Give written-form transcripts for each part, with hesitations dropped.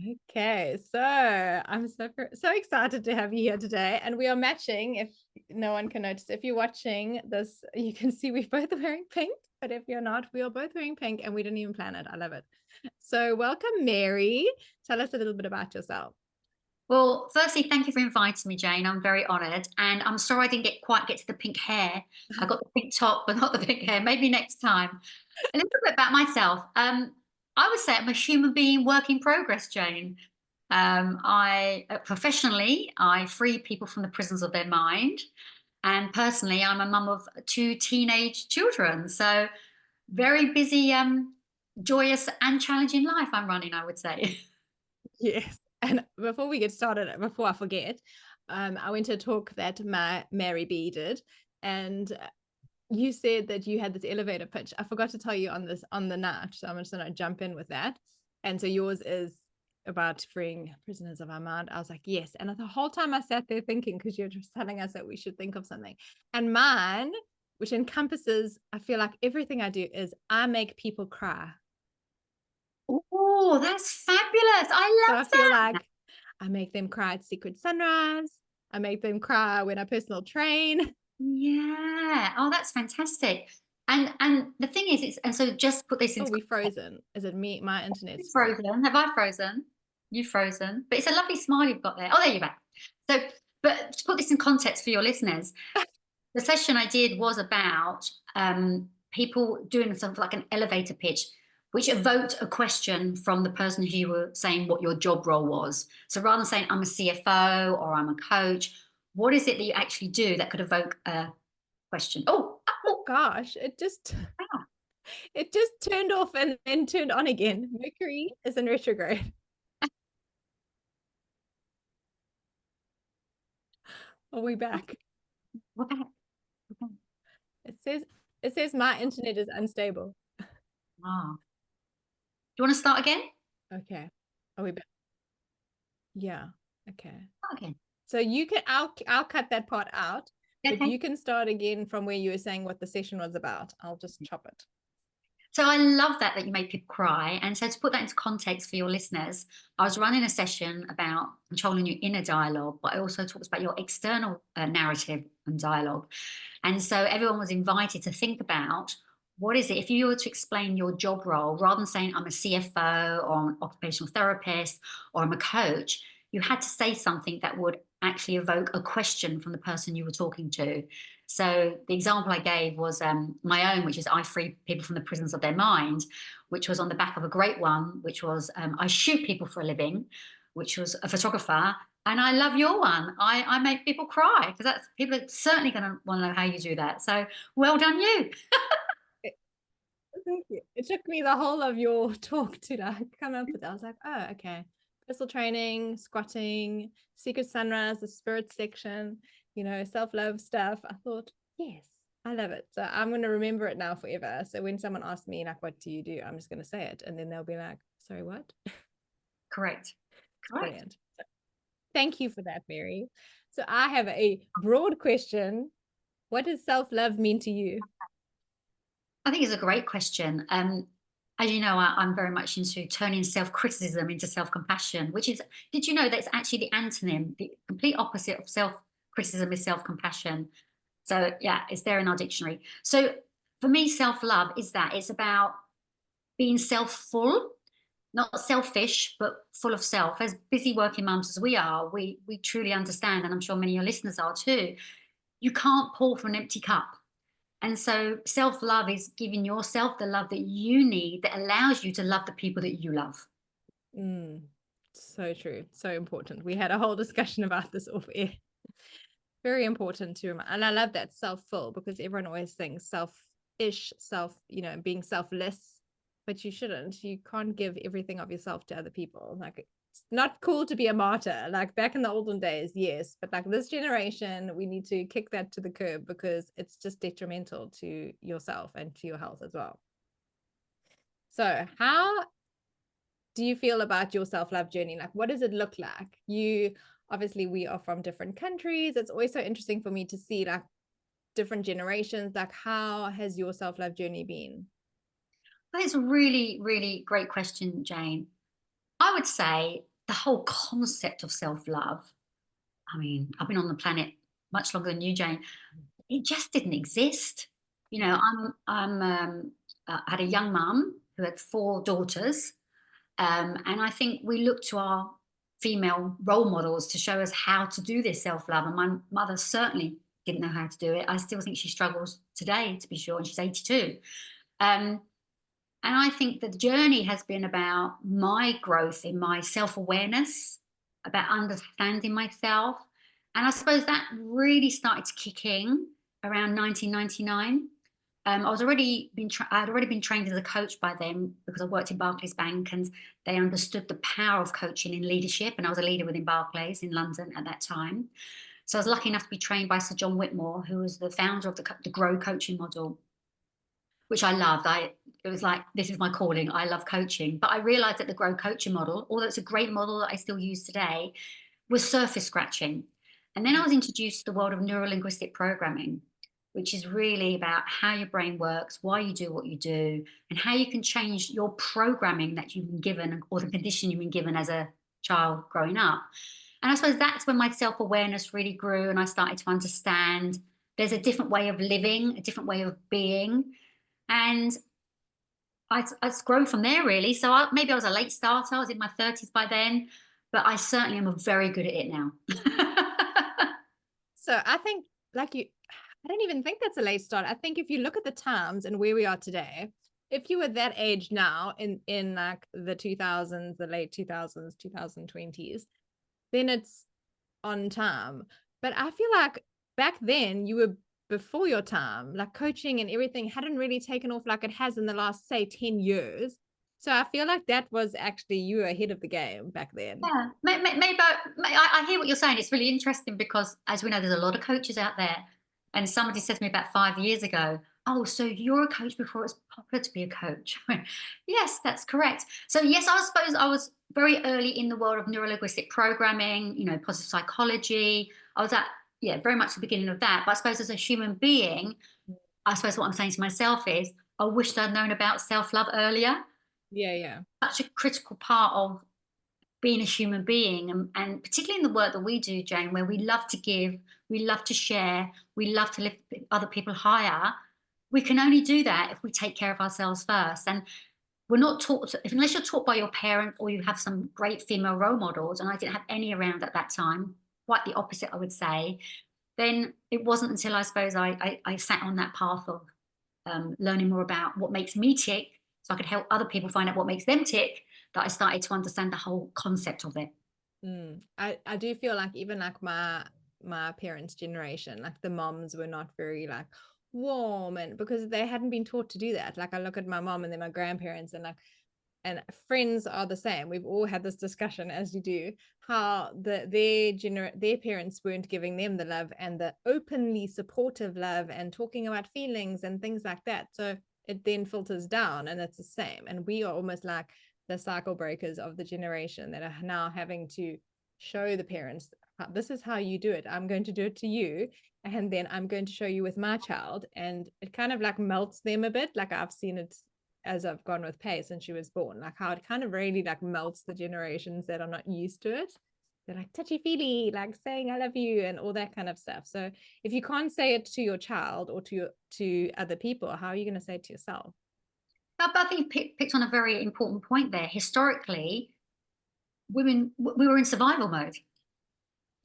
Okay, so I'm so excited to have you here today, and we are matching. If no one can notice, if you're watching this, you can see we're both wearing pink. But if you're not, we are both wearing pink, and we didn't even plan it. I love it. So, welcome, Mary. Tell us a little bit about yourself. Well, firstly, thank you for inviting me, Jane. I'm very honoured, and I'm sorry I didn't quite get to the pink hair. I got the pink top, but not the pink hair. Maybe next time. A little bit about myself. I would say I'm a human being work in progress, Jane. I professionally I free people from the prisons of their mind, and personally, I'm a mum of two teenage children. So very busy, joyous, and challenging life I'm running, I would say. Yes. And before we get started, before I forget, I went to a talk that my MaryB did, and you said that you had this elevator pitch. I forgot to tell you on the night, so I'm just gonna jump in with that. And so yours is about freeing prisoners of our mind. I was like, yes. And the whole time I sat there thinking, because you're just telling us that we should think of something. And mine, which encompasses, I feel like everything I do is I make people cry. Oh, that's fabulous! I So love I feel that. like I make them cry at Secret Sunrise. I make them cry when I personal train. Yeah. Oh, that's fantastic. And the thing is, it's and so just put this Oh, into we context. frozen. Is it me? My internet's It's frozen. frozen. Have I frozen? You've frozen. But it's a lovely smile you've got there. Oh, there you're back. So, but to put this in context for your listeners, the session I did was about people doing something like an elevator pitch, which evoked a question from the person who you were saying what your job role was. So rather than saying I'm a CFO or I'm a coach, what is it that you actually do that could evoke a question? Oh gosh, Ah, it just turned off and then turned on again. Mercury is in retrograde. Are we back? what the heck? What the- It says my internet is unstable. Ah. Do you want to start again? Okay. Are we back? Yeah. Okay. Start again. So you can I'll cut that part out, but Okay. you can start again from where you were saying what the session was about. I'll just chop it. So I love that you made people cry. And so to put that into context for your listeners, I was running a session about controlling your inner dialogue, but I also talked about your external narrative and dialogue. And so everyone was invited to think about what is it, if you were to explain your job role, rather than saying I'm a CFO or an occupational therapist or I'm a coach, you had to say something that would actually evoke a question from the person you were talking to. So the example I gave was my own, which is I free people from the prisons of their mind, which was on the back of a great one, which was I shoot people for a living, which was a photographer. And I love your one. I make people cry because that's people are certainly going to want to know how you do that. So well done, you. It, thank you. It took me the whole of your talk to like come up with that. I was like, oh, okay. Personal training, squatting, secret sunrise, the spirit section, self-love stuff. I thought, yes, I love it. So I'm going to remember it now forever. So when someone asks me, like, what do you do? I'm just going to say it. And then they'll be like, sorry, what? Correct. It's Correct. brilliant. So thank you for that, Mary. So I have a broad question. What does self-love mean to you? I think it's a great question. As you know, I'm very much into turning self criticism into self compassion, which is, did you know that's actually the antonym? The complete opposite of self criticism is self compassion. So, yeah, it's there in our dictionary. So, for me, self love is that it's about being self full, not selfish, but full of self. As busy working mums as we are, we truly understand, and I'm sure many of your listeners are too, you can't pour from an empty cup. And so self love is giving yourself the love that you need that allows you to love the people that you love. Mm, so true. So important. We had a whole discussion about this off air. Very important to remember. And I love that self-full because everyone always thinks selfish, being selfless, but you shouldn't. You can't give everything of yourself to other people. Like it's not cool to be a martyr. Like back in the olden days, yes, but like this generation, we need to kick that to the curb because it's just detrimental to yourself and to your health as well. So, how do you feel about your self-love journey? Like, what does it look like? You obviously we are from different countries. It's always so interesting for me to see like different generations. Like, how has your self-love journey been? That is a really, really great question, Jane. I would say the whole concept of self-love, I mean, I've been on the planet much longer than you, Jane. It just didn't exist. You know, I had a young mum who had 4 daughters, and I think we look to our female role models to show us how to do this self-love, and my mother certainly didn't know how to do it. I still think she struggles today, to be sure, and she's 82. Um, and I think the journey has been about my growth in my self awareness, about understanding myself. And I suppose that really started to kick in around 1999. I had already been trained as a coach by then because I worked in Barclays Bank, and they understood the power of coaching in leadership. And I was a leader within Barclays in London at that time. So I was lucky enough to be trained by Sir John Whitmore, who was the founder of the Grow coaching model, which I loved. It was like, this is my calling. I love coaching. But I realized that the Grow coaching model, although it's a great model that I still use today, was surface scratching. And then I was introduced to the world of neuro-linguistic programming, which is really about how your brain works, why you do what you do, and how you can change your programming that you've been given, or the condition you've been given as a child growing up. And I suppose that's when my self-awareness really grew, and I started to understand there's a different way of living, a different way of being. And it's grown from there, really. So maybe I was a late starter. I was in my 30s by then, but I certainly am very good at it now. So I think, like you, I don't even think that's a late start. I think if you look at the times and where we are today, if you were that age now in like the 2000s, the late 2000s, 2020s, then it's on time. But I feel like back then you were before your time. Like coaching and everything hadn't really taken off like it has in the last, say, 10 years. So I feel like that was actually, you were ahead of the game back then. Yeah, maybe I hear what you're saying. It's really interesting because, as we know, there's a lot of coaches out there. And somebody said to me about 5 years ago, "Oh, so you're a coach before it was popular to be a coach?" I went, yes, that's correct. So, yes, I suppose I was very early in the world of neuro-linguistic programming, positive psychology. I was at, yeah, very much the beginning of that. But I suppose as a human being, I suppose what I'm saying to myself is, I wished I'd known about self-love earlier. Yeah, yeah. Such a critical part of being a human being, and particularly in the work that we do, Jane, where we love to give, we love to share, we love to lift other people higher. We can only do that if we take care of ourselves first. And we're not taught unless you're taught by your parent or you have some great female role models, and I didn't have any around at that time, quite the opposite, I would say. Then it wasn't until, I suppose, I sat on that path of learning more about what makes me tick, so I could help other people find out what makes them tick, that I started to understand the whole concept of it. I do feel like even like my parents' generation, like the moms were not very like warm, and because they hadn't been taught to do that. Like I look at my mom and then my grandparents, and friends are the same. We've all had this discussion, as you do, how their parents weren't giving them the love and the openly supportive love and talking about feelings and things like that. So it then filters down, and it's the same. And we are almost like the cycle breakers of the generation that are now having to show the parents, this is how you do it. I'm going to do it to you, and then I'm going to show you with my child. And it kind of like melts them a bit. Like I've seen it as I've gone with Paige since she was born, like how it kind of really like melts the generations that are not used to it. They're like touchy feely, like saying I love you and all that kind of stuff. So if you can't say it to your child or to other people, how are you going to say it to yourself? But I think you picked on a very important point there. Historically, we were in survival mode.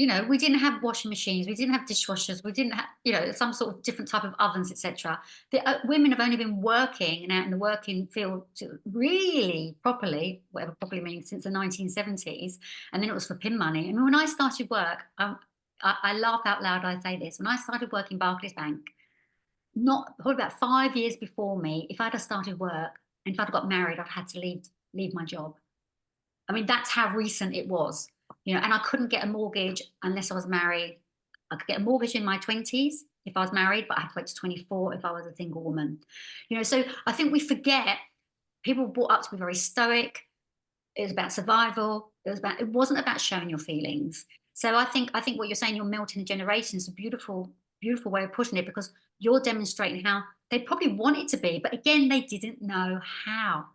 We didn't have washing machines, we didn't have dishwashers, we didn't have, some sort of different type of ovens, etc. The women have only been working and out in the working field really properly, whatever properly means, since the 1970s, and then it was for pin money. I mean, when I started work, I laugh out loud. I say this: when I started working Barclays Bank, not probably about 5 years before me, if I'd have started work and if I'd have got married, I'd had to leave my job. I mean, that's how recent it was, and I couldn't get a mortgage unless I was married. I could get a mortgage in my 20s if I was married, but I had to wait to 24 if I was a single woman. So I think we forget, people were brought up to be very stoic. It was about survival. It wasn't about showing your feelings. So I think what you're saying, you're melting the generations, is a beautiful, beautiful way of pushing it, because you're demonstrating how they probably want it to be, but again, they didn't know how.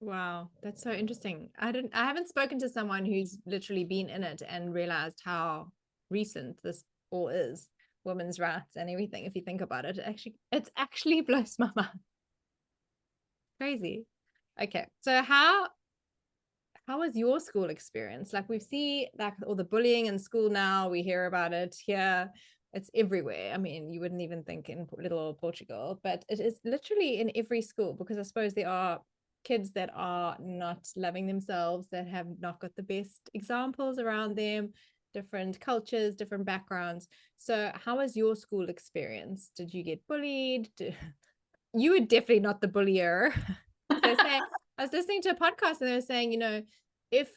Wow, that's so interesting. I haven't spoken to someone who's literally been in it and realized how recent this all is, women's rights and everything. If you think about it, it's actually blows my mind. Crazy. Okay, so how was your school experience? Like we see like all the bullying in school now, we hear about it here. It's everywhere. I mean, you wouldn't even think in little old Portugal, but it is literally in every school because I suppose there are kids that are not loving themselves, that have not got the best examples around them, different cultures, different backgrounds. So, how was your school experience? Did you get bullied? You were definitely not the bullier. They say I was listening to a podcast and they were saying, if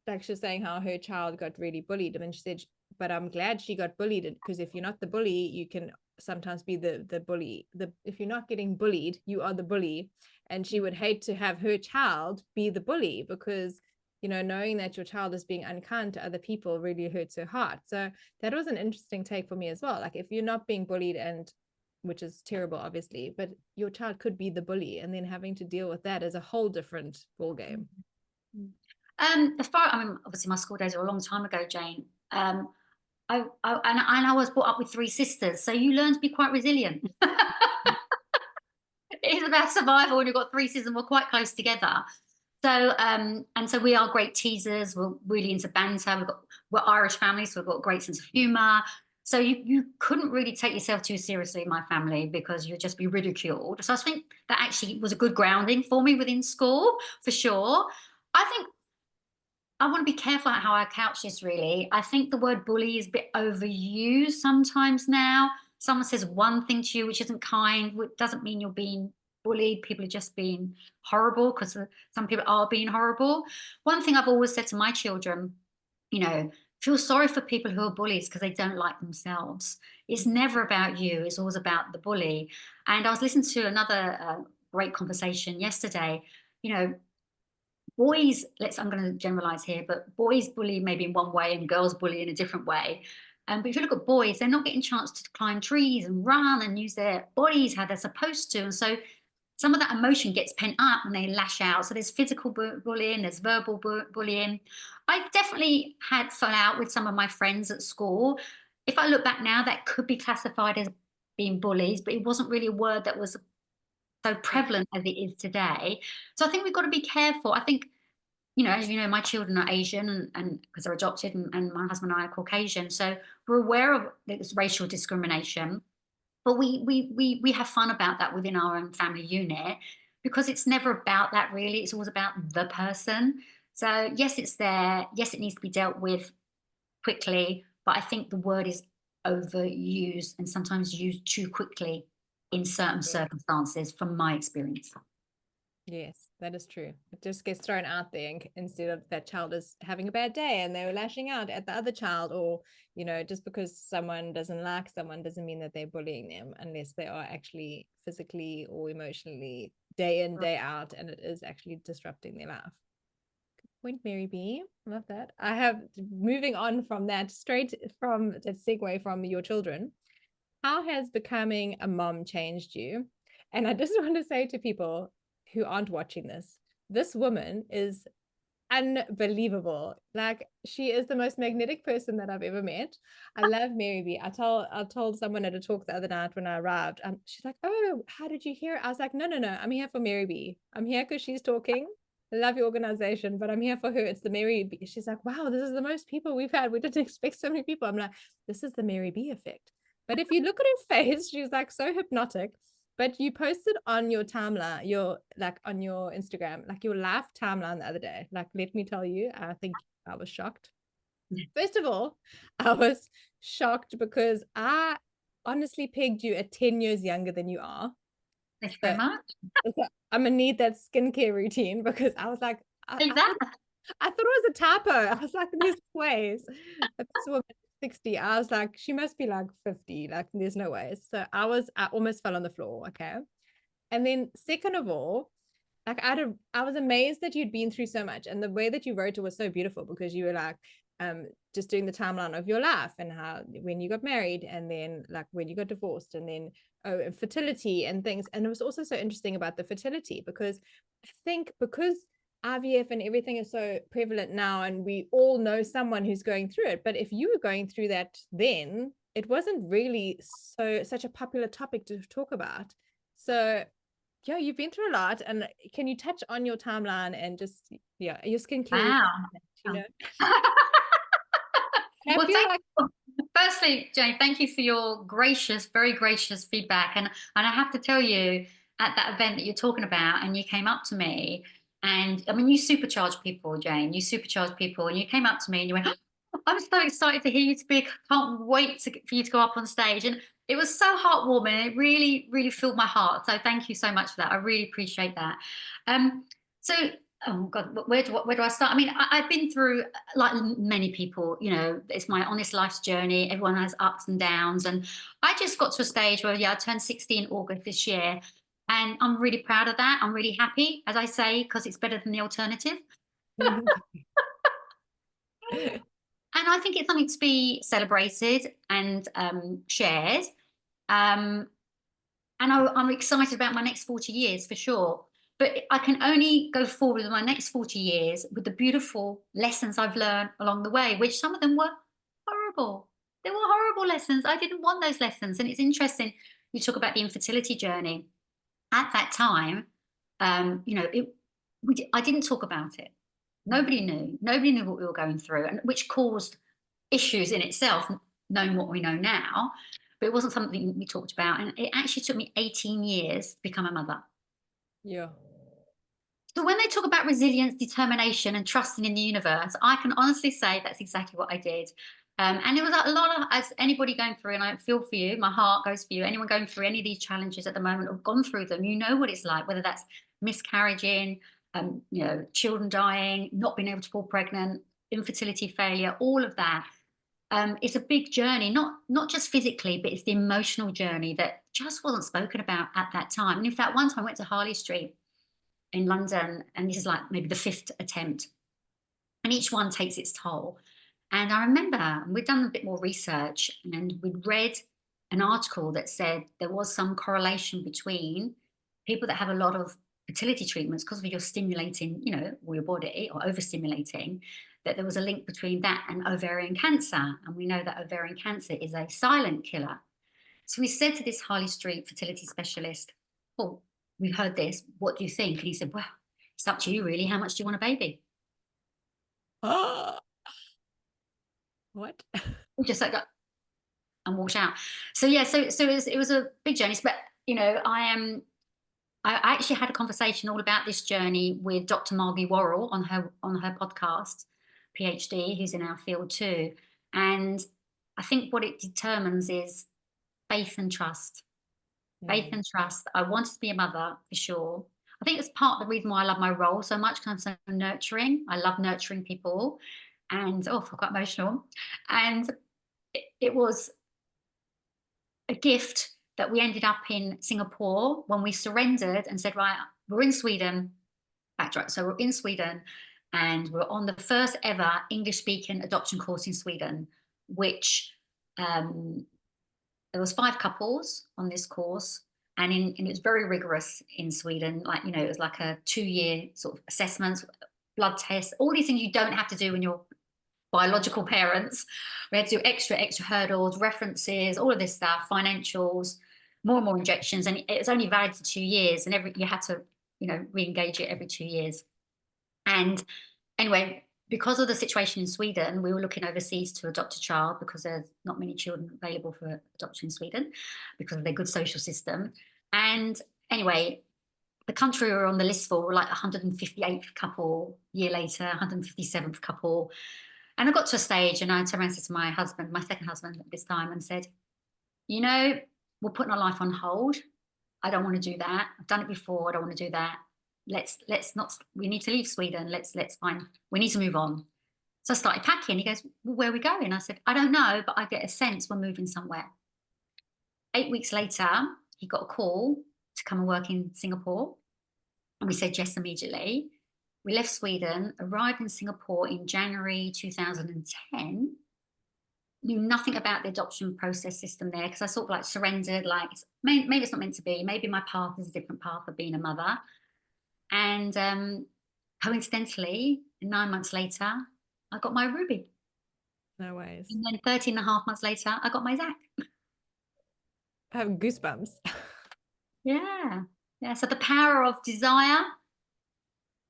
like she was saying how her child got really bullied, and then she said, but I'm glad she got bullied because if you're not the bully, you can sometimes be the bully. If you're not getting bullied, you are the bully. And she would hate to have her child be the bully because knowing that your child is being unkind to other people really hurts her heart. So that was an interesting take for me as well. Like if you're not being bullied, and which is terrible, obviously, but your child could be the bully, and then having to deal with that is a whole different ball game. I mean, obviously my school days are a long time ago, Jane. I was brought up with three sisters, so you learn to be quite resilient. It is about survival when you've got three sisters and we're quite close together. So and so we are great teasers. We're really into banter. We're Irish families, so we've got a great sense of humour. So you couldn't really take yourself too seriously in my family because you'd just be ridiculed. So I think that actually was a good grounding for me within school, for sure. I think I want to be careful how I couch this really. I think the word bully is a bit overused sometimes now. Someone says one thing to you which isn't kind, which doesn't mean you're being bullied. People are just being horrible because some people are being horrible. One thing I've always said to my children, feel sorry for people who are bullies because they don't like themselves. It's never about you, it's always about the bully. And I was listening to another great conversation yesterday. You know, boys, I'm going to generalize here, but boys bully maybe in one way and girls bully in a different way. But if you look at boys, they're not getting a chance to climb trees and run and use their bodies how they're supposed to. And so some of that emotion gets pent up and they lash out. So there's physical bullying, there's verbal bullying. I definitely had fell out with some of my friends at school. If I look back now, that could be classified as being bullies, but it wasn't really a word that was so prevalent as it is today. So I think we've got to be careful. I think, as you know, my children are Asian and because they're adopted, and my husband and I are Caucasian. So we're aware of this racial discrimination, but we have fun about that within our own family unit because it's never about that really. It's always about the person. So yes, it's there. Yes, it needs to be dealt with quickly, but I think the word is overused and sometimes used too quickly in certain circumstances, from my experience. Yes, that is true. It just gets thrown out there instead of that child is having a bad day and they were lashing out at the other child, or, just because someone doesn't like someone doesn't mean that they're bullying them unless they are actually physically or emotionally day in, day out, and it is actually disrupting their life. Good point, Mary B. Love that. I have moving on from that, straight from that segue from your children. How has becoming a mom changed you? And I just want to say to people who aren't watching this woman is unbelievable. Like she is the most magnetic person that I've ever met. I love MaryB. I told someone at a talk the other night when I arrived. She's like, "Oh, how did you hear?" I was like, "No, no, no. I'm here for MaryB. I'm here because she's talking. I love your organization, but I'm here for her. It's the MaryB." She's like, "Wow, this is the most people we've had. We didn't expect so many people." I'm like, "This is the MaryB effect." But if you look at her face, she's like so hypnotic. But you posted on your timeline, on your Instagram, like your live timeline the other day. Like, let me tell you, I think I was shocked. First of all, I was shocked because I honestly pegged you at 10 years younger than you are. Thank you very So, much. so I'm gonna need that skincare routine because I was like, I thought it was a typo. I was like, there's ways. But this woman is 60. I was like, she must be like 50. Like, there's no way. So I almost fell on the floor. Okay. And then second of all, like I was amazed that you'd been through so much. And the way that you wrote it was so beautiful because you were like, just doing the timeline of your life and how when you got married and then like when you got divorced and then and fertility and things. And it was also so interesting about the fertility because I think because IVF and everything is so prevalent now and we all know someone who's going through it, but if you were going through that then it wasn't really such a popular topic to talk about. So yeah, you've been through a lot. And can you touch on your timeline and just your skincare Wow. routine, I Well, feel like firstly, Jane, thank you for your gracious, very gracious feedback. And I have to tell you, at that event that you're talking about, and you came up to me, and I mean, you supercharge people, Jane. You supercharge people, and you came up to me and you went, "Oh, I'm so excited to hear you speak. I can't wait for you to go up on stage." And it was so heartwarming. It really, really filled my heart. So thank you so much for that. I really appreciate that. So oh God, where do I start? I mean, I've been through, like many people, you know, it's my honest life's journey. Everyone has ups and downs. And I just got to a stage where, yeah, I turned 60 in August this year. And I'm really proud of that. I'm really happy, as I say, because it's better than the alternative. And I think it's something to be celebrated and shared. Um, and I'm excited about my next 40 years for sure. But I can only go forward with my next 40 years with the beautiful lessons I've learned along the way, which some of them were horrible. They were horrible lessons. I didn't want those lessons. And it's interesting, you talk about the infertility journey. At that time, you know, I didn't talk about it. Nobody knew. Nobody knew what we were going through, and which caused issues in itself, knowing what we know now. But it wasn't something we talked about. And it actually took me 18 years to become a mother. Yeah. So when they talk about resilience, determination, and trusting in the universe, I can honestly say that's exactly what I did. And it was a lot of, as anybody going through, and I feel for you, my heart goes for you, anyone going through any of these challenges at the moment or gone through them, you know what it's like, whether that's miscarriaging, you know, children dying, not being able to fall pregnant, infertility failure, all of that. It's a big journey, not just physically, but it's the emotional journey that just wasn't spoken about at that time. And in fact, one time I went to Harley Street in London, and this is like maybe the fifth attempt, and each one takes its toll. And I remember we'd done a bit more research and we'd read an article that said there was some correlation between people that have a lot of fertility treatments because of your stimulating, you know, your body or overstimulating, that there was a link between that and ovarian cancer. And we know that ovarian cancer is a silent killer. So we said to this Harley Street fertility specialist, "Oh, we've heard this. What do you think?" And he said, "Well, it's up to you, really. How much do you want a baby?" What? We just like that and walked out. So yeah, so it was a big journey. But you know, I actually had a conversation all about this journey with Dr. Margie Worrell on her podcast, PhD, who's in our field too. And I think what it determines is faith and trust. Faith and trust. I wanted to be a mother for sure. I think it's part of the reason why I love my role so much because I'm so nurturing. I love nurturing people. And oh, I got emotional. And it was a gift that we ended up in Singapore when we surrendered and said, right, we're in Sweden. Backtrack. So we're in Sweden and we're on the first ever English speaking adoption course in Sweden, which there was 5 couples on this course. And it was very rigorous in Sweden. Like, you know, it was like a 2-year sort of assessments, blood tests, all these things you don't have to do when you're biological parents. We had to do extra hurdles, references, all of this stuff, financials, more and more injections. And it was only valid for 2 years. And you had to, you know, re-engage it every 2 years. And anyway, because of the situation in Sweden, we were looking overseas to adopt a child because there's not many children available for adoption in Sweden because of their good social system. And anyway, the country we were on the list for were like 158th couple, year later, 157th couple. And I got to a stage and I turned around and said to my husband, my second husband at this time, and said, you know, we're putting our life on hold. I don't want to do that. I've done it before. I don't want to do that. Let's not, we need to leave Sweden. Let's find, we need to move on. So I started packing. He goes, well, where are we going? I said, I don't know, but I get a sense we're moving somewhere. 8 weeks later, he got a call to come and work in Singapore. And we said yes immediately. We left Sweden, arrived in Singapore in January 2010. Knew nothing about the adoption process system there because I sort of like surrendered, like maybe it's not meant to be. Maybe my path is a different path of being a mother. And coincidentally, 9 months later, I got my Ruby. No ways. And then 13 and a half months later, I got my Zach. I have goosebumps. Yeah. Yeah. So the power of desire,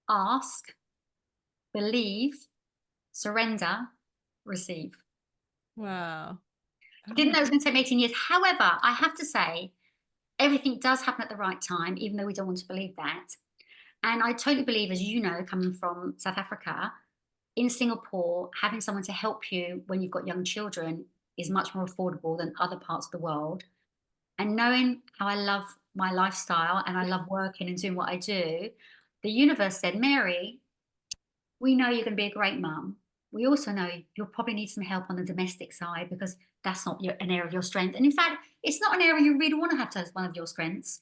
ask, believe, surrender, receive. Wow. I didn't know it was going to take me 18 years. However, I have to say, everything does happen at the right time, even though we don't want to believe that. And I totally believe, as you know, coming from South Africa, in Singapore, having someone to help you when you've got young children is much more affordable than other parts of the world. And knowing how I love my lifestyle and I love working and doing what I do, the universe said, Mary, we know you're going to be a great mum. We also know you'll probably need some help on the domestic side because that's not an area of your strength. And in fact, it's not an area you really want to have as one of your strengths.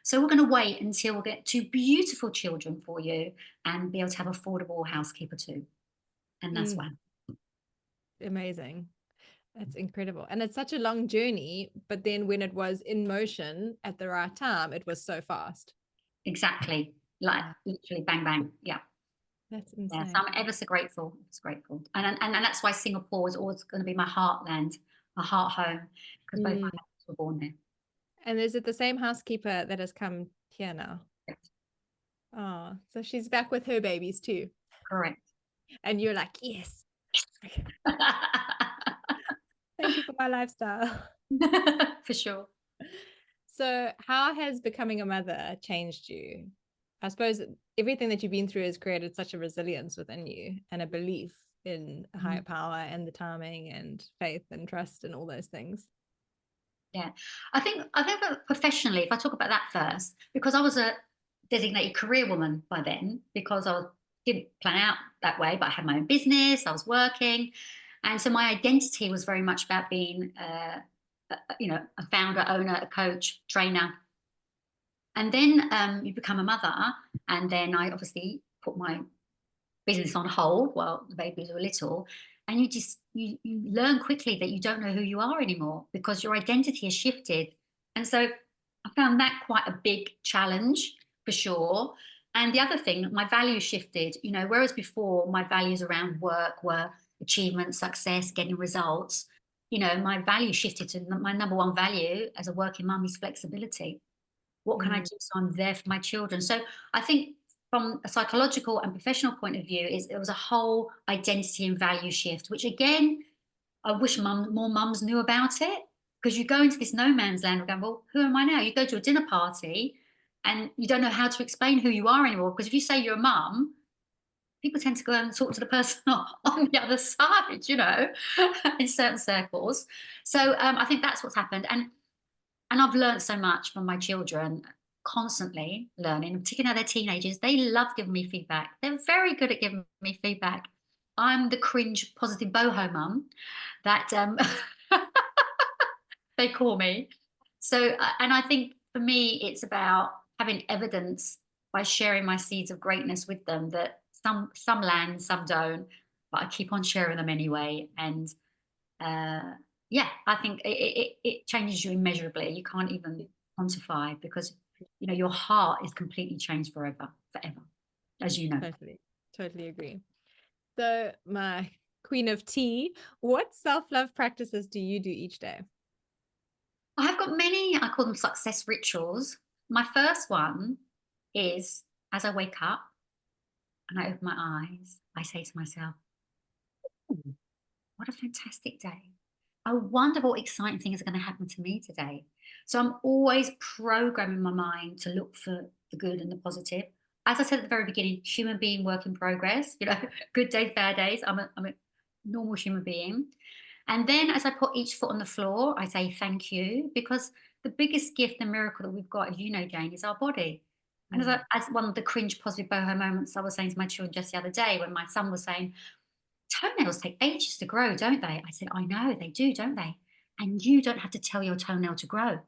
So we're going to wait until we get two beautiful children for you and be able to have affordable housekeeper too. And that's why. Amazing. That's incredible. And it's such a long journey, but then when it was in motion at the right time, it was so fast. Exactly. Like literally bang, bang. Yeah. That's Yeah. insane. So I'm ever so grateful. It's grateful. And that's why Singapore is always going to be my heartland, my heart home, because both my parents were born there. And is it the same housekeeper that has come here now? Yes. Oh, so she's back with her babies too. Correct. And you're like, yes. Thank you for my lifestyle. For sure. So how has becoming a mother changed you? I suppose everything that you've been through has created such a resilience within you and a belief in a higher power and the timing and faith and trust and all those things. Yeah. I think professionally, if I talk about that first, because I was a designated career woman by then, because didn't plan out that way, but I had my own business, I was working. And so my identity was very much about being, a founder, owner, a coach, trainer. And then you become a mother. And then I obviously put my business on hold while the babies were little. And you learn quickly that you don't know who you are anymore because your identity has shifted. And so I found that quite a big challenge for sure. And the other thing, my values shifted, whereas before my values around work were achievement, success, getting results, my value shifted to my number one value as a working mum is flexibility. What can I do so I'm there for my children? So I think from a psychological and professional point of view, it was a whole identity and value shift, which again, I wish more mums knew about it because you go into this no man's land and go, well, who am I now? You go to a dinner party and you don't know how to explain who you are anymore because if you say you're a mum, people tend to go and talk to the person on the other side, in certain circles. So I think that's what's happened. And I've learned so much from my children, constantly learning, particularly now they're teenagers. They love giving me feedback. They're very good at giving me feedback. I'm the cringe positive boho mum that they call me. So, and I think for me, it's about having evidence by sharing my seeds of greatness with them that some land, some don't, but I keep on sharing them anyway. And yeah, I think it changes you immeasurably. You can't even quantify because your heart is completely changed forever, as you know. Totally agree. So my queen of tea, what self-love practices do you do each day? I have got many, I call them success rituals. My first one is as I wake up and I open my eyes, I say to myself, "Ooh, what a fantastic day. I wonder what exciting things are going to happen to me today." So I'm always programming my mind to look for the good and the positive. As I said at the very beginning, human being, work in progress, good days, bad days. I'm a normal human being. And then as I put each foot on the floor, I say thank you because the biggest gift and miracle that we've got, as you know, Jane, is our body. And as one of the cringe positive boho moments I was saying to my children just the other day when my son was saying, toenails take ages to grow, don't they? I said, I know they do, don't they? And you don't have to tell your toenail to grow.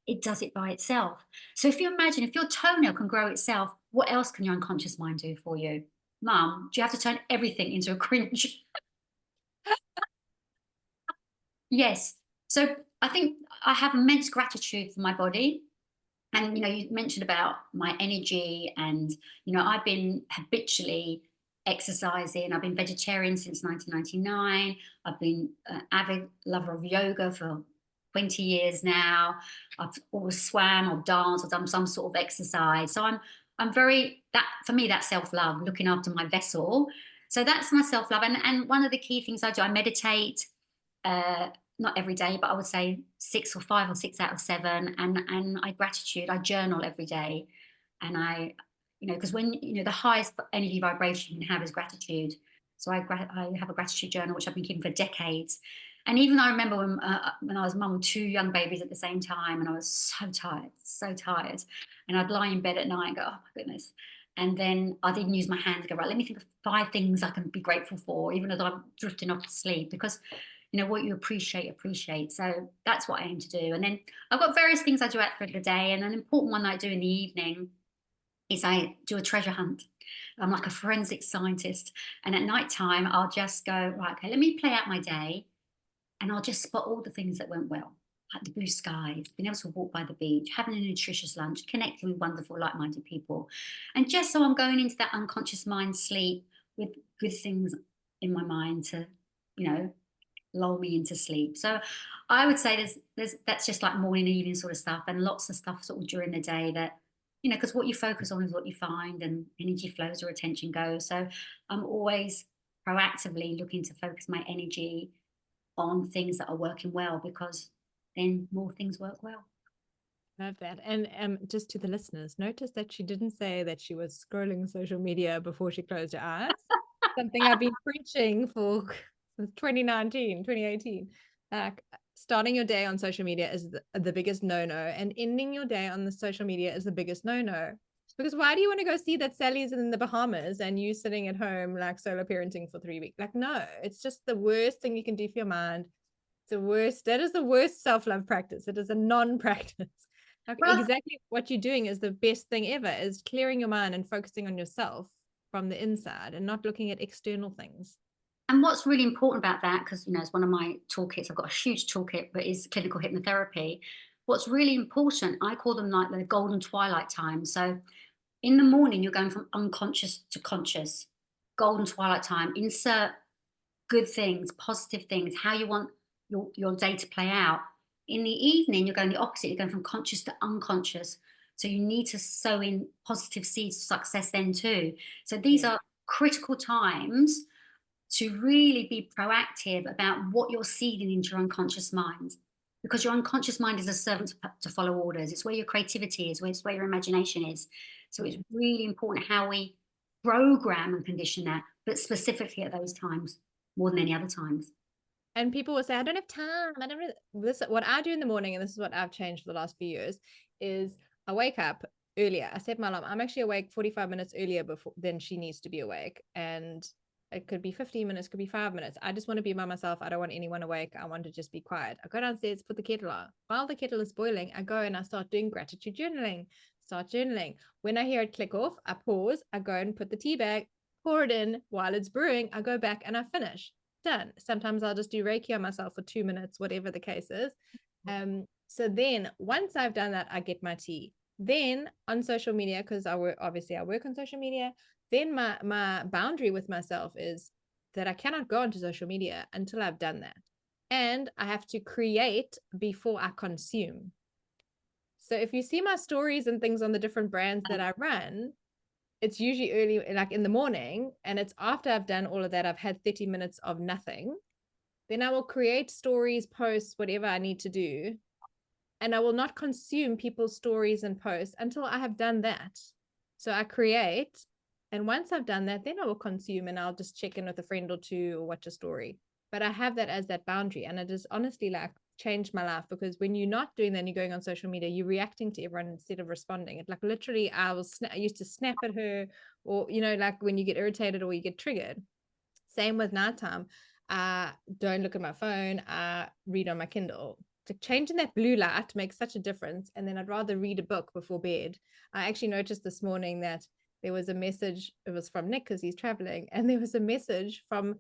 It does it by itself. So if you imagine if your toenail can grow itself, what else can your unconscious mind do for you? Mum, do you have to turn everything into a cringe? Yes. So I think I have immense gratitude for my body. And you mentioned about my energy, and I've been habitually exercising. I've been vegetarian since 1999. I've been an avid lover of yoga for 20 years now. I've always swam or danced or done some sort of exercise. So I'm very, that for me, that's self-love, looking after my vessel. So that's my self-love. And one of the key things I do, I meditate, uh, not every day, but I would say 6 or 5 or 6 out of 7. And I gratitude. I journal every day, and because when the highest energy vibration you can have is gratitude. So I have a gratitude journal which I've been keeping for decades. And even I remember when I was mum with 2 young babies at the same time, and I was so tired, and I'd lie in bed at night and go, oh my goodness. And then I'd even use my hand to go, right, let me think of 5 things I can be grateful for, even as I'm drifting off to sleep, because what you appreciate. So that's what I aim to do. And then I've got various things I do out for the day. And an important one that I do in the evening is I do a treasure hunt. I'm like a forensic scientist. And at night time, I'll just go, right, okay, let me play out my day, and I'll just spot all the things that went well. Like the blue skies, being able to walk by the beach, having a nutritious lunch, connecting with wonderful, like minded people. And just so I'm going into that unconscious mind sleep with good things in my mind to, you know, lull me into sleep. So I would say there's that's just like morning and evening sort of stuff, and lots of stuff sort of during the day that because what you focus on is what you find, and energy flows or attention goes. So I'm always proactively looking to focus my energy on things that are working well, because then more things work well. Love that. And just to the listeners, notice that she didn't say that she was scrolling social media before she closed her eyes. Something I've been preaching for since 2019, 2018. Like, starting your day on social media is the biggest no-no, and ending your day on the social media is the biggest no-no. Because why do you want to go see that Sally's in the Bahamas and you sitting at home like solo parenting for 3 weeks? Like, no, it's just the worst thing you can do for your mind. It's the worst. That is the worst self-love practice. It is a non-practice. Like, Well, exactly what you're doing is the best thing ever, is clearing your mind and focusing on yourself from the inside and not looking at external things. and what's really important about that, because it's one of my toolkits, I've got a huge toolkit, but is clinical hypnotherapy. What's really important, I call them like the golden twilight time. So in the morning, you're going from unconscious to conscious. Golden twilight time. Insert good things, positive things, how you want your day to play out. In the evening, you're going the opposite. You're going from conscious to unconscious. So you need to sow in positive seeds of success then too. So these Yeah. are critical times to really be proactive about what you're seeding into your unconscious mind, because your unconscious mind is a servant to follow orders. It's where your creativity is, it's where your imagination is. So it's really important how we program and condition that, but specifically at those times more than any other times. And people will say, I don't have time. I don't really, this, what I do in the morning, and this is what I've changed for the last few years, is I wake up earlier. I set my alarm. I'm actually awake 45 minutes earlier before than she needs to be awake. And it could be 15 minutes, could be 5 minutes. I just want to be by myself. I don't want anyone awake. I want to just be quiet. I go downstairs, put the kettle on. While the kettle is boiling, I go and I start doing gratitude journaling. Start journaling. When I hear it click off, I pause. I go and put the tea bag, pour it in while it's brewing. I go back and I finish. Done. Sometimes I'll just do Reiki on myself for 2 minutes, whatever the case is. So then once I've done that, I get my tea. Then on social media, because I work on social media, then my boundary with myself is that I cannot go onto social media until I've done that. And I have to create before I consume. So if you see my stories and things on the different brands that I run, it's usually early, like in the morning, and it's after I've done all of that, I've had 30 minutes of nothing. Then I will create stories, posts, whatever I need to do. And I will not consume people's stories and posts until I have done that. So I create, and once I've done that, then I will consume, and I'll just check in with a friend or two or watch a story. But I have that as that boundary, and it is honestly like changed my life, because when you're not doing that and you're going on social media, you're reacting to everyone instead of responding. It like literally I used to snap at her, or like when you get irritated or you get triggered. Same with nighttime. I don't look at my phone. I read on my Kindle. Changing that blue light makes such a difference. And then I'd rather read a book before bed. I actually noticed this morning that there was a message, it was from Nick because he's traveling, and there was a message from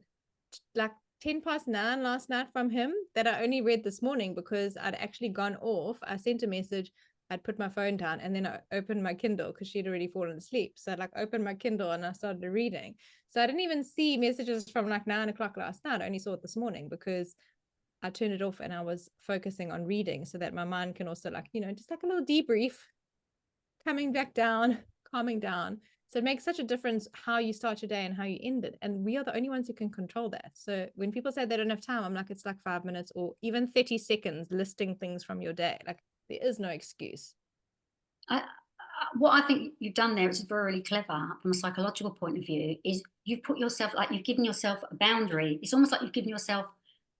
like 9:10 last night from him that I only read this morning because I'd actually gone off. I sent a message, I'd put my phone down, and then I opened my Kindle because she'd already fallen asleep. So I like opened my Kindle and I started reading. So I didn't even see messages from like 9 o'clock last night. I only saw it this morning because I turned it off and I was focusing on reading so that my mind can also like, just like a little debrief, coming back down, calming down. So it makes such a difference how you start your day and how you end it. And we are the only ones who can control that. So when people say they don't have time, I'm like, it's like 5 minutes or even 30 seconds listing things from your day. Like there is no excuse. What I think you've done there, which is very, really clever from a psychological point of view, is you've put yourself, like you've given yourself a boundary. It's almost like you've given yourself,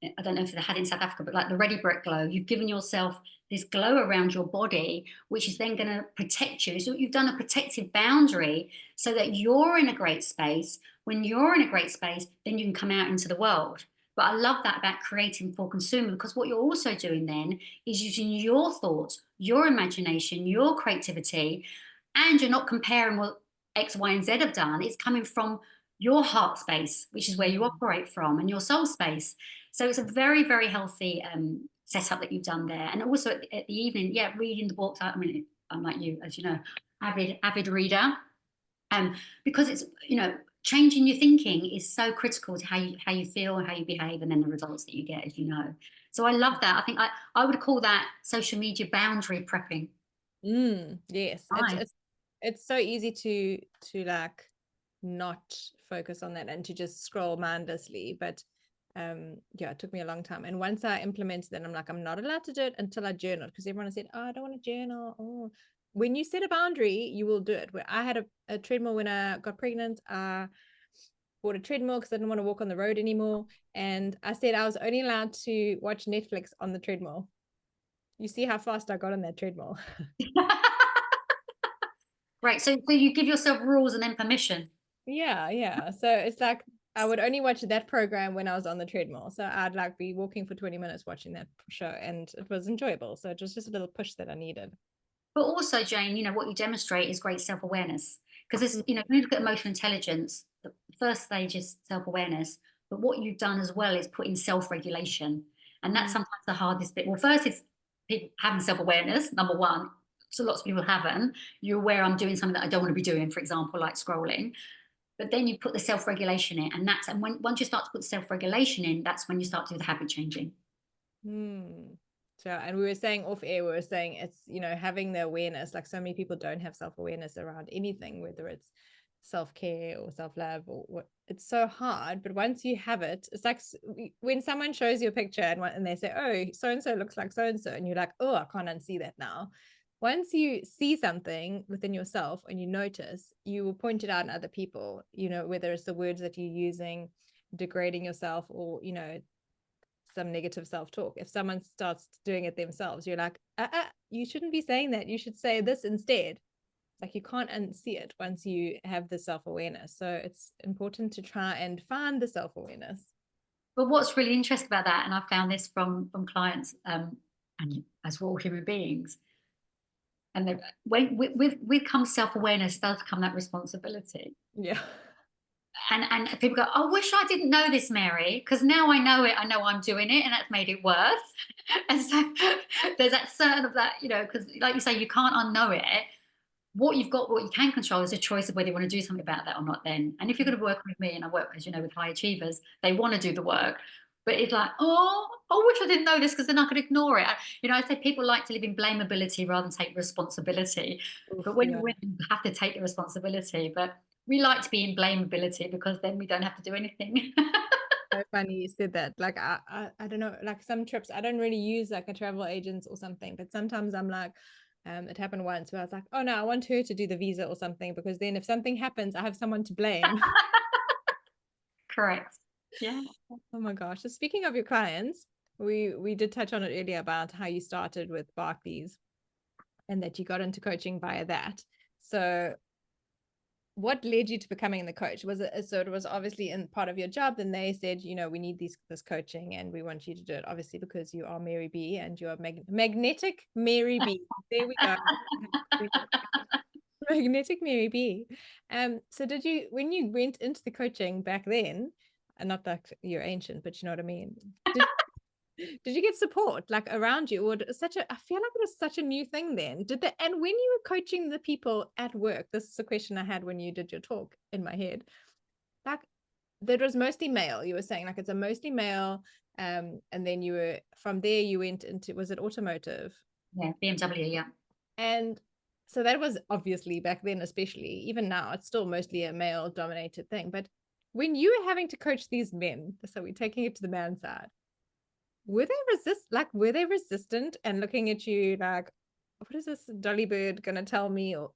I don't know if they had it in South Africa, but like the ready brick glow, you've given yourself this glow around your body, which is then going to protect you. So you've done a protective boundary so that you're in a great space. When you're in a great space, then you can come out into the world. But I love that about creating for consumer, because what you're also doing then is using your thoughts, your imagination, your creativity, and you're not comparing what X, Y, and Z have done. It's coming from your heart space, which is where you operate from, and your soul space. So it's a very, very healthy setup that you've done there. And also at the evening, yeah, reading the books. I mean, I'm like you, as you know, avid reader. Because it's, changing your thinking is so critical to how you feel and how you behave, and then the results that you get, as you know. So I love that. I think I would call that social media boundary prepping. Yes, Nice. it's so easy to like not focus on that and to just scroll mindlessly. But yeah, it took me a long time. And once I implemented it, I'm like, I'm not allowed to do it until I journal, because everyone said, oh, I don't want to journal. Oh, when you set a boundary, you will do it. Where I had a treadmill when I got pregnant. I bought a treadmill because I didn't want to walk on the road anymore. And I said I was only allowed to watch Netflix on the treadmill. You see how fast I got on that treadmill. Right. So you give yourself rules and then permission. Yeah. So it's like I would only watch that program when I was on the treadmill. So I'd like be walking for 20 minutes watching that show, and it was enjoyable. So it was just a little push that I needed. But also, Jane, what you demonstrate is great self-awareness. Because this, when you look at emotional intelligence, the first stage is self-awareness. But what you've done as well is put in self-regulation. And that's sometimes the hardest bit. Well, first is people having self-awareness, number one. So lots of people haven't. You're aware I'm doing something that I don't want to be doing, for example, like scrolling. But then you put the self-regulation in, and once you start to put self-regulation in, that's when you start to do the habit changing. So, and we were saying off air, we were saying it's, having the awareness, like so many people don't have self-awareness around anything, whether it's self-care or self-love or what. It's so hard, but once you have it, it's like when someone shows you a picture and they say, oh, so-and-so looks like so-and-so, and you're like, oh, I can't unsee that now. Once you see something within yourself and you notice, you will point it out in other people, whether it's the words that you're using, degrading yourself, or, some negative self-talk. If someone starts doing it themselves, you're like, you shouldn't be saying that. You should say this instead. Like you can't unsee it once you have the self-awareness. So it's important to try and find the self-awareness. But what's really interesting about that, and I found this from clients, and as we're all human beings, and when with comes self-awareness, does come that responsibility. Yeah. And people go, I wish I didn't know this, Mary, because now I know it. I know I'm doing it, and that's made it worse. And so there's that certain of that, because like you say, you can't unknow it. What you can control is a choice of whether you want to do something about that or not then. And if you're going to work with me, and I work, as you know, with high achievers, they want to do the work. But it's like, oh, I wish I didn't know this, because then I could ignore it. I say people like to live in blamability rather than take responsibility. But when you win, you have to take the responsibility. But we like to be in blamability because then we don't have to do anything. So funny you said that. Like I don't know, like some trips I don't really use like a travel agent or something, but sometimes I'm like, it happened once where I was like, oh no, I want her to do the visa or something, because then if something happens, I have someone to blame. Correct. Yeah. Oh my gosh. So speaking of your clients, we did touch on it earlier about how you started with Barclays and that you got into coaching via that. So what led you to becoming the coach? Was it so it was obviously in part of your job, then they said, we need this coaching and we want you to do it, obviously because you are MaryB and you're magnetic MaryB. There we go. Magnetic MaryB. So did you, when you went into the coaching back then, and not like you're ancient, but you know what I mean? Did you get support like around you, or I feel like it was such a new thing then? And when you were coaching the people at work, this is a question I had when you did your talk in my head, like that was mostly male. You were saying like it's a mostly male, and then from there you went into, was it automotive? Yeah, BMW, yeah. And so that was obviously back then, especially even now, it's still mostly a male dominated thing. But when you were having to coach these men, so we're taking it to the man side, were they resistant and looking at you like, what is this dolly bird gonna tell me? Or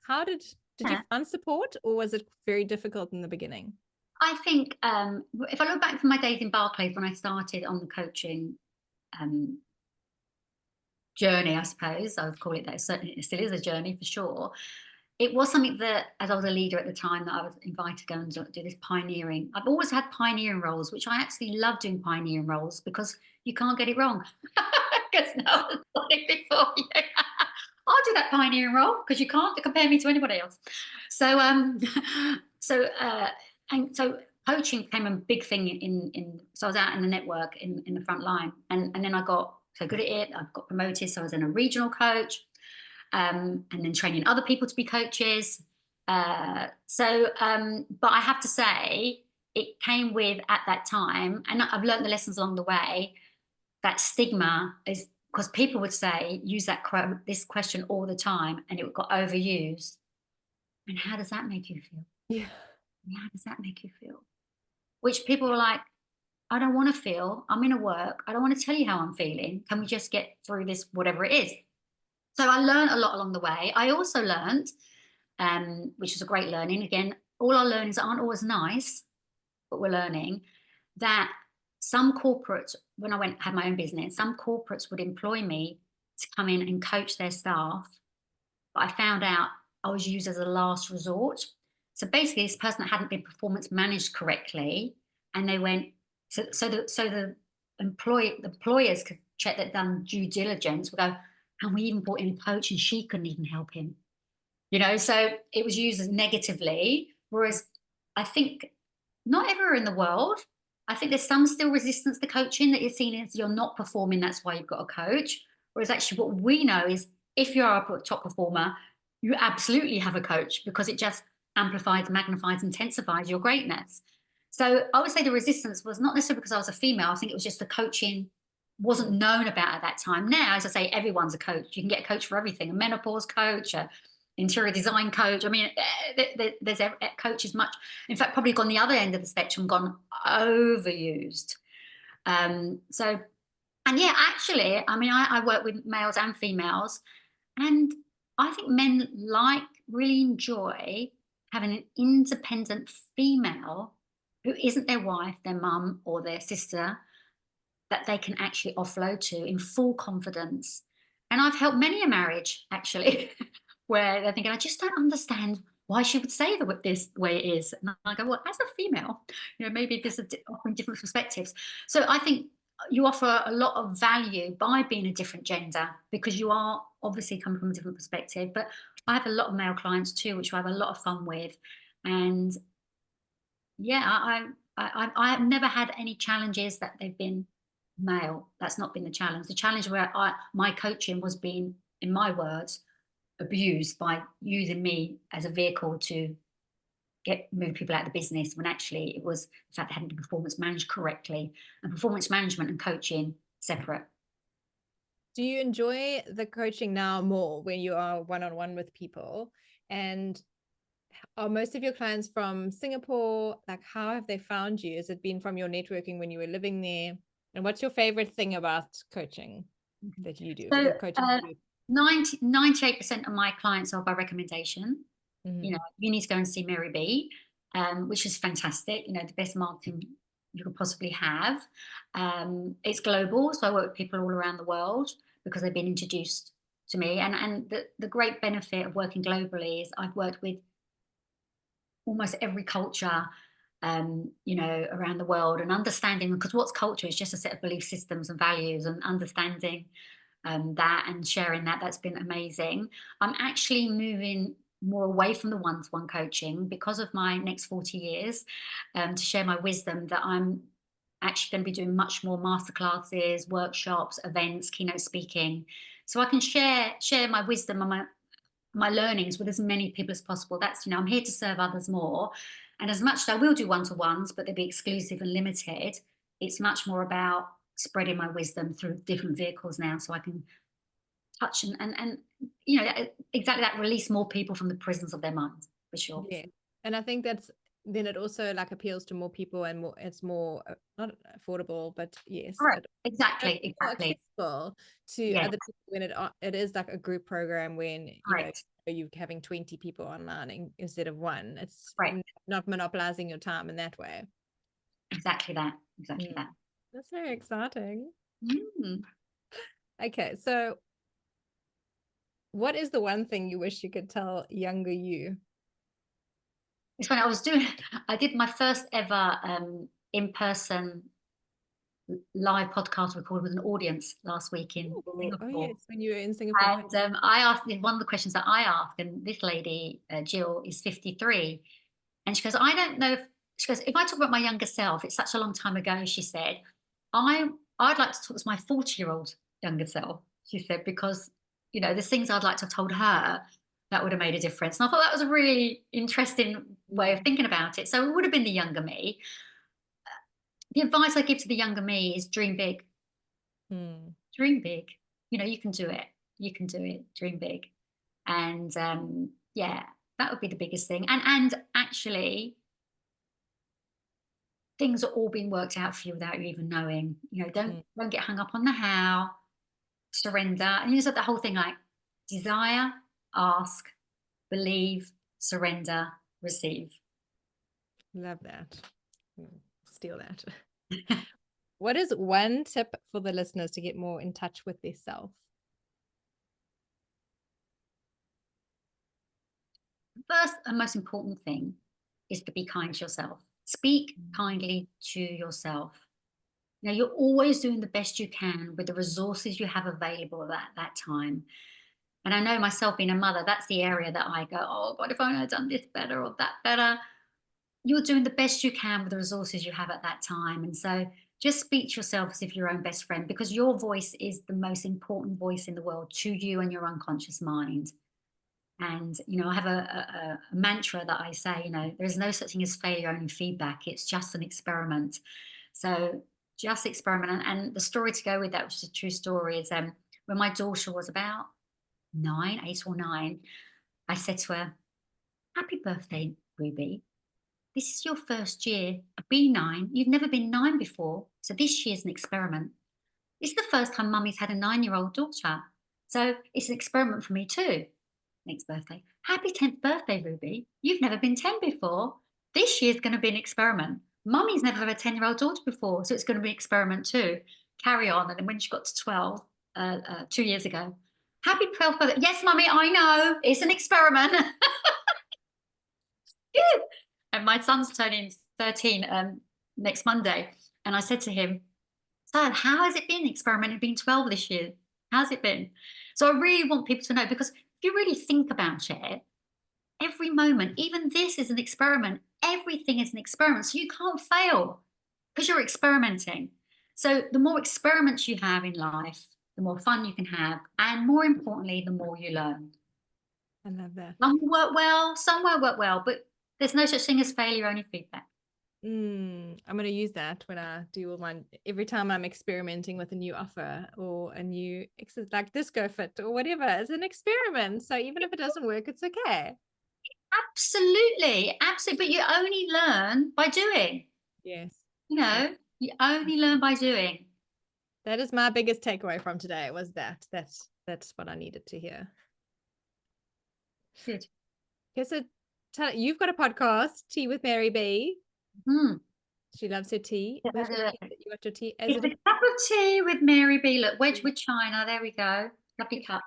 how did you Yeah. find support, or was it very difficult in the beginning? I think if I look back from my days in Barclays when I started on the coaching um, journey, I suppose I would call it that. Certainly, it still is a journey for sure. It was something that, as I was a leader at the time, that I was invited to go and do this pioneering. I've always had pioneering roles, which I actually love doing pioneering roles because you can't get it wrong. Because no one's done it before you. I'll do that pioneering role because you can't compare me to anybody else. So, so, and so coaching became a big thing so I was out in the network in the front line, and then I got so good at it. I got promoted, so I was in a regional coach, and then training other people to be coaches. But I have to say, it came with at that time, and I've learned the lessons along the way. That stigma is because people would say, use this question all the time, and it got overused. And how does that make you feel? Yeah. How does that make you feel? Which people are like, I don't want to feel. I'm in a work. I don't want to tell you how I'm feeling. Can we just get through this, whatever it is? So I learned a lot along the way. I also learned, which is a great learning. Again, all our learnings aren't always nice, but we're learning that some corporates, when I had my own business, some corporates would employ me to come in and coach their staff. But I found out I was used as a last resort. So basically, this person that hadn't been performance managed correctly, and they went, the employers could check that done due diligence, would go, and we even brought in a coach and she couldn't even help him. So it was used as negatively. Whereas I think not everywhere in the world, I think there's some still resistance to coaching that you're seen as you're not performing, that's why you've got a coach. Whereas actually what we know is if you're a top performer, you absolutely have a coach because it just amplifies, magnifies, intensifies your greatness. So I would say the resistance was not necessarily because I was a female. I think it was just the coaching wasn't known about at that time. Now, as I say, everyone's a coach. You can get a coach for everything, a menopause coach, a interior design coach. I mean, there's a coach is much, in fact, probably gone the other end of the spectrum, gone overused. So, and yeah, actually, I mean, I work with males and females, and I think men really enjoy having an independent female who isn't their wife, their mum, or their sister that they can actually offload to in full confidence. And I've helped many a marriage actually where they're thinking, I just don't understand why she would say this way it is. And I go, well, as a female, maybe this is offering different perspectives. So I think you offer a lot of value by being a different gender because you are obviously coming from a different perspective. But I have a lot of male clients too, which I have a lot of fun with. And yeah, I have never had any challenges that they've been male. That's not been the challenge. The challenge where my coaching was being, in my words, abused by using me as a vehicle to move people out of the business when actually it was the fact they hadn't been performance managed correctly, and performance management and coaching separate. Do you enjoy the coaching now more when you are one-on-one with people? And are most of your clients from Singapore? Like, how have they found you? Has it been from your networking when you were living there? And what's your favorite thing about coaching that you do? So The coaching you do? 98% of my clients are by recommendation. Mhm. You need to go and see MaryB, which is fantastic. The best marketing you could possibly have. It's global, so I work with people all around the world because they've been introduced to me. And the great benefit of working globally is I've worked with almost every culture, around the world, and understanding, because what's culture is just a set of belief systems and values, and understanding that and sharing that. That's been amazing. I'm actually moving more away from the one-to-one coaching because of my next 40 years, to share my wisdom, that I'm actually going to be doing much more masterclasses, workshops, events, keynote speaking, so I can share my wisdom and my learnings with as many people as possible. That's, I'm here to serve others more. And as much as I will do one-to-ones, but they'll be exclusive and limited, it's much more about spreading my wisdom through different vehicles now, so I can touch and exactly that, release more people from the prisons of their minds, for sure. Yeah. And I think then it also like appeals to more people, and it's more not affordable, but yes, Correct. it's Exactly. more accessible to Yes, other people when it is like a group program, when correct. you're having 20 people online instead of one. It's Correct. not monopolizing your time in that way. Exactly that. Exactly Mm. that. That's very exciting. Mm. Okay, so what is the one thing you wish you could tell younger you? It's when I did my first ever in-person live podcast recorded with an audience last week in Oh Singapore. yes, when you were in Singapore. And I asked, one of the questions that I asked, and this lady, Jill, is 53. And she goes, I don't know she goes, if I talk about my younger self, it's such a long time ago, she said, I'd like to talk to my 40-year-old younger self, she said, because, there's things I'd like to have told her that would have made a difference. And I thought that was a really interesting way of thinking about it. So it would have been the younger me. The advice I give to the younger me is dream big. Mm. Dream big. You can do it. You can do it. Dream big. And yeah, that would be the biggest thing. And actually, things are all being worked out for you without you even knowing. Don't get hung up on the how. Surrender. And you just have the whole thing like desire, ask, believe, surrender, receive. Love that. Steal that. What is one tip for the listeners to get more in touch with their self? First and most important thing is to be kind to yourself. Speak kindly to yourself. Now, you're always doing the best you can with the resources you have available at that time. And I know myself being a mother, that's the area that I go, oh God, if I had done this better or that better. You're doing the best you can with the resources you have at that time. And so just speak to yourself as if you're your own best friend, because your voice is the most important voice in the world to you and your unconscious mind. And, I have a mantra that I say, there's no such thing as failure, only feedback. It's just an experiment. So just experiment. And the story to go with that, which is a true story, is when my daughter was about 8 or 9, I said to her, happy birthday, Ruby. This is your first year of being 9. You've never been 9 before. So this year's an experiment. This is the first time mummy's had a 9-year-old daughter. So it's an experiment for me too. Next birthday. Happy 10th birthday, Ruby. You've never been 10 before. This year's going to be an experiment. Mummy's never had a 10-year-old daughter before, so it's going to be an experiment too. Carry on. And then when she got to 12, 2 years ago, happy 12th birthday. Yes, Mummy, I know. It's an experiment. And my son's turning 13 next Monday. And I said to him, Son, how has it been experimenting being 12 this year? How's it been? So I really want people to know, because if you really think about it, every moment, even this is an experiment. Everything is an experiment. So you can't fail because you're experimenting. So the more experiments you have in life, the more fun you can have. And more importantly, the more you learn. I love that. Some will work well, some won't work well, but there's no such thing as failure, only feedback. I'm going to use that when I do every time I'm experimenting with a new offer or a new like disco fit or whatever. It's an experiment. So even if it doesn't work, it's okay. Absolutely. Absolutely. But you only learn by doing. Yes. You only learn by doing. That is my biggest takeaway from today, was that's what I needed to hear. Good. Okay, so you've got a podcast, Tea with MaryB. She loves her tea. Yeah, You got your tea. it's a cup of tea with MaryB. Look, wedge with China. There we go. Lovely cup.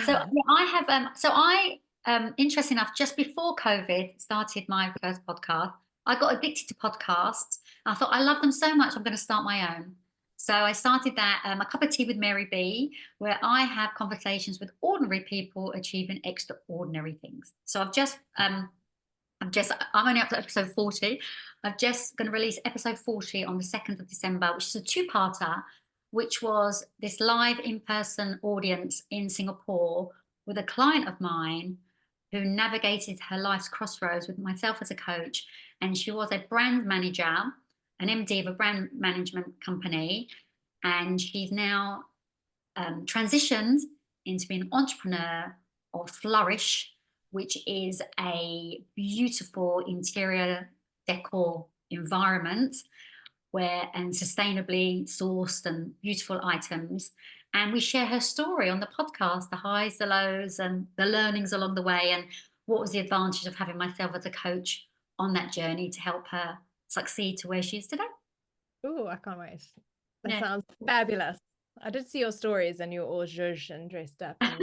So I have interesting enough, just before COVID started my first podcast, I got addicted to podcasts. I thought, I love them so much, I'm going to start my own. So I started that, a cup of tea with MaryB, where I have conversations with ordinary people achieving extraordinary things. So I'm only up to episode 40. I'm just going to release episode 40 on the 2nd of December, which is a two-parter, which was this live in-person audience in Singapore with a client of mine who navigated her life's crossroads with myself as a coach. And she was a brand manager, an MD of a brand management company. And she's now transitioned into being an entrepreneur of Flourish, which is a beautiful interior decor environment and sustainably sourced and beautiful items. And we share her story on the podcast, the highs, the lows, and the learnings along the way, and what was the advantage of having myself as a coach on that journey to help her succeed to where she is today. Oh, I can't wait. That Yeah. sounds fabulous. I did see your stories and you're all zhuzh and dressed up and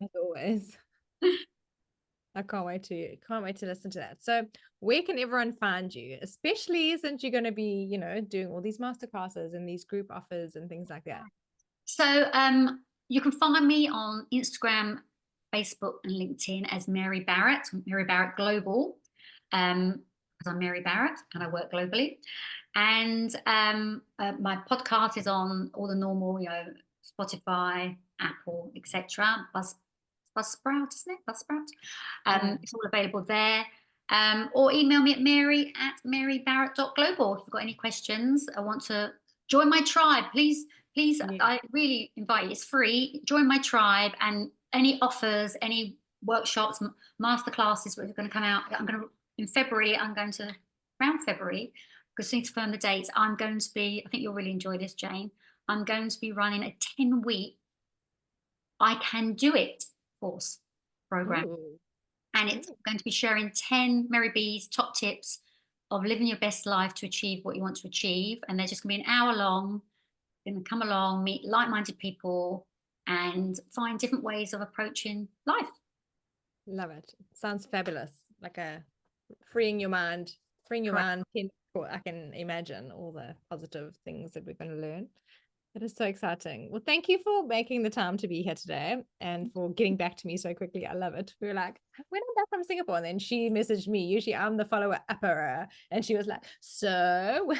as always. I can't wait to listen to that. So where can everyone find you, especially since you're going to be, doing all these masterclasses and these group offers and things like that? So you can find me on Instagram, Facebook, and LinkedIn as Mary Barrett Global. Because I'm Mary Barrett and I work globally. And my podcast is on all the normal, Spotify, Apple, etc. Buzzsprout, isn't it? Buzzsprout. It's all available there. Or email me at mary@marybarrett.global if you've got any questions. I want to join my tribe. Please, Yeah. I really invite you. It's free. Join my tribe, and any offers, any workshops, masterclasses that are going to come out. In February, around February, because soon to firm the dates, I'm going to be, I think you'll really enjoy this, Jane. I'm going to be running a 10-week I Can Do It course program. Ooh. And it's going to be sharing 10 MaryB's top tips of living your best life to achieve what you want to achieve. And they're just going to be an hour long. You're going to come along, meet like-minded people, and find different ways of approaching life. Love it. Sounds fabulous. Like freeing your mind. Correct. I can imagine all the positive things that we're going to learn. That is so exciting. Well, thank you for making the time to be here today and for getting back to me so quickly. I love it. We were like, when I'm back from Singapore, and then she messaged me. Usually I'm the follower upper, and she was like, so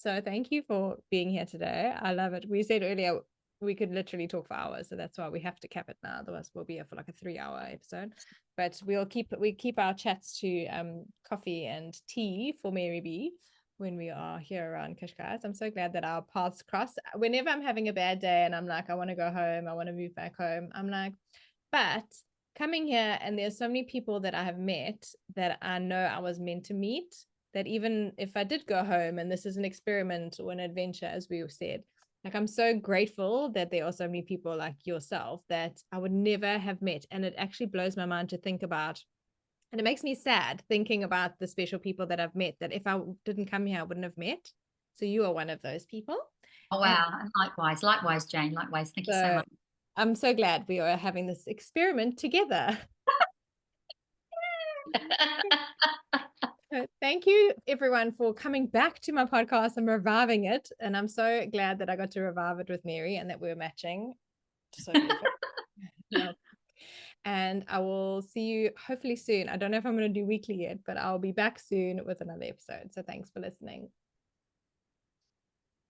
thank you for being here today. I love it. We said earlier we could literally talk for hours, so that's why we have to cap it now. Otherwise we'll be here for like a 3-hour episode. But we keep our chats to coffee and tea for MaryB when we are here around Kashkai. I'm so glad that our paths cross. Whenever I'm having a bad day and I'm like, I want to go home, I want to move back home, I'm like, but coming here, and there's so many people that I have met that I know I was meant to meet, that even if I did go home and this is an experiment or an adventure, as we said, like, I'm so grateful that there are so many people like yourself that I would never have met. And it actually blows my mind to think about. And it makes me sad thinking about the special people that I've met that if I didn't come here, I wouldn't have met. So you are one of those people. Oh, wow. And likewise, Jane. Likewise. Thank you so much. I'm so glad we are having this experiment together. So thank you, everyone, for coming back to my podcast and reviving it. And I'm so glad that I got to revive it with Mary and that we're matching. So yeah. And I will see you hopefully soon. I don't know if I'm going to do weekly yet, but I'll be back soon with another episode. So thanks for listening.